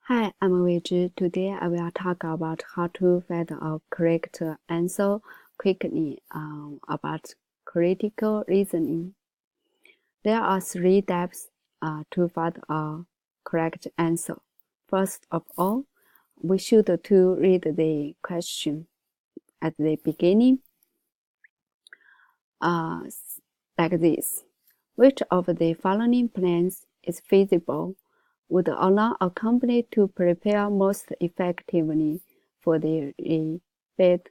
Hi, I'm Weizhi. Today I will talk about how to find a correct answer quickly about critical reasoning. There are three steps to find a correct answer. First of all, we should to read the question at the beginning like this. Which of the following plans is feasible? Would allow a company to prepare most effectively for the rapid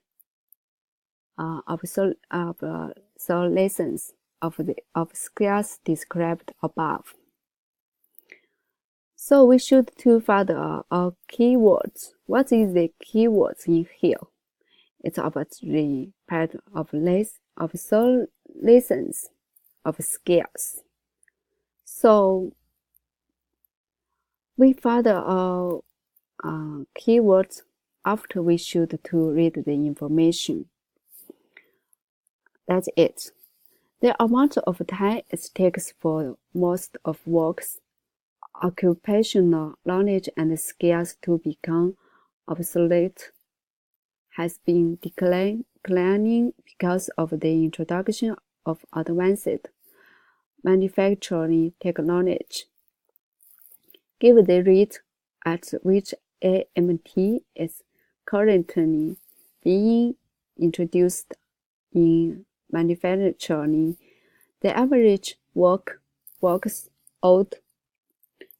obsolescence of skills described above. So we should to find our keywords. What is the keywords in here? It's about the part of obsolescence of skills. So we find our keywords after we should to read the information. That's it. The amount of time it takes for most of work's occupational knowledge and skills to become obsolete has been declining because of the introduction of advanced manufacturing technology. Given the rate at which AMT is currently being introduced in manufacturing, the average work's old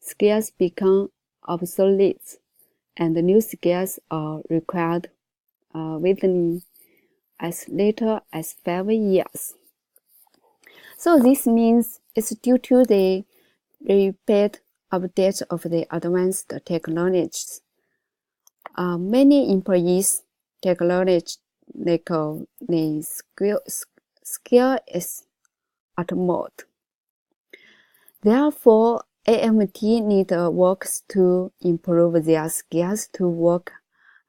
skills become obsolete, and new skills are required within as little as 5 years. So this means it's due to the rapid update of the advanced technologies. Many employees' technological skill is utmost. Therefore, AMT need works to improve their skills to work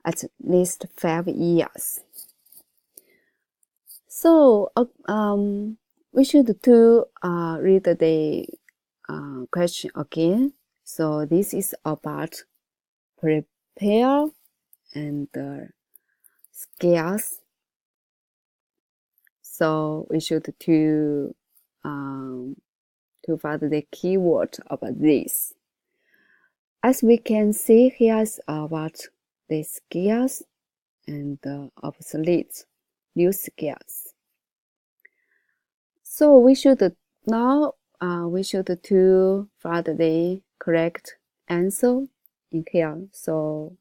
at least 5 years. So we should to read the question again. So this is about prepare and skills. So we should to find the keyword about this. As we can see, here's about the skills and obsolete new skills. So we should now to find the correct answer in here. So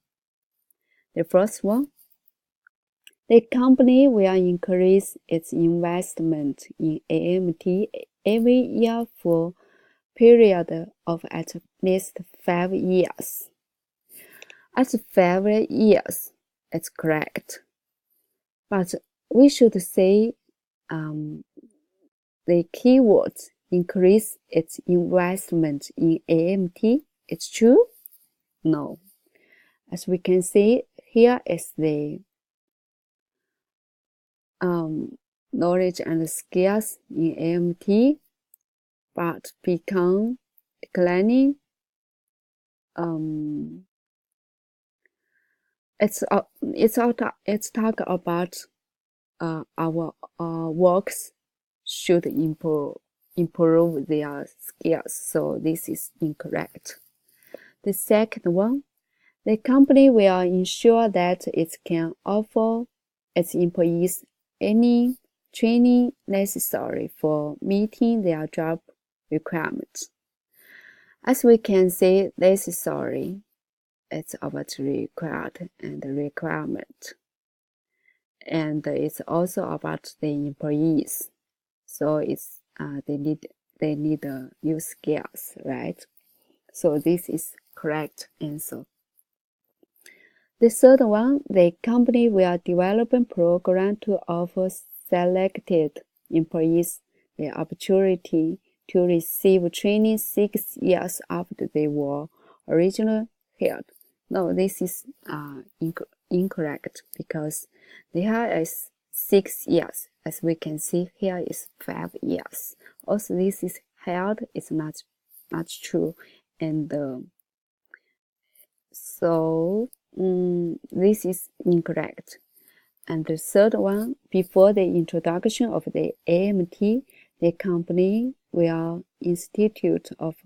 the first one, the company will increase its investment in AMT every year for a period of at least 5 years. At 5 years, it's correct. But we should say the keyword increase its investment in AMT. It's true? No. As we can see, here is the knowledge and skills in AMT, but become declining. It's talk about our works should improve their skills. So this is incorrect. The second one, the company will ensure that it can offer its employees any training necessary for meeting their job requirements. As we can see, necessary, it's about required and requirement. And it's also about the employees. So it's they need new skills, right? So this is correct answer. The third one, the company will develop a program to offer selected employees the opportunity to receive training 6 years after they were originally hired. No, this is incorrect because there is 6 years. As we can see here is 5 years. Also, this is hired is not true, and So this is incorrect. And the third one, before the introduction of the AMT, the company will institute of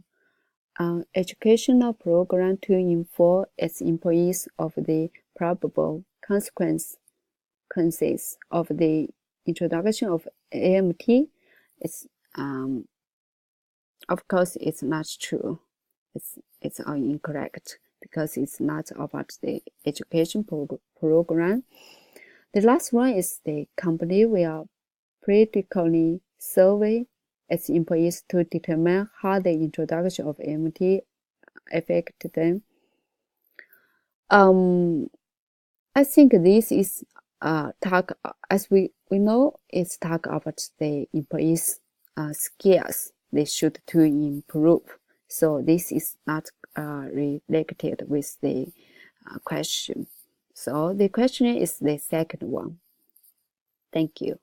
an educational program to inform its employees of the probable consequences of the introduction of AMT. It's of course it's not true. It's all incorrect because it's not about the education program. The last one is the company will critically survey its employees to determine how the introduction of AMT affected them. I think this is talk, as we know, it's talk about the employees' skills they should to improve. So this is not related with the question. So the question is the second one. Thank you.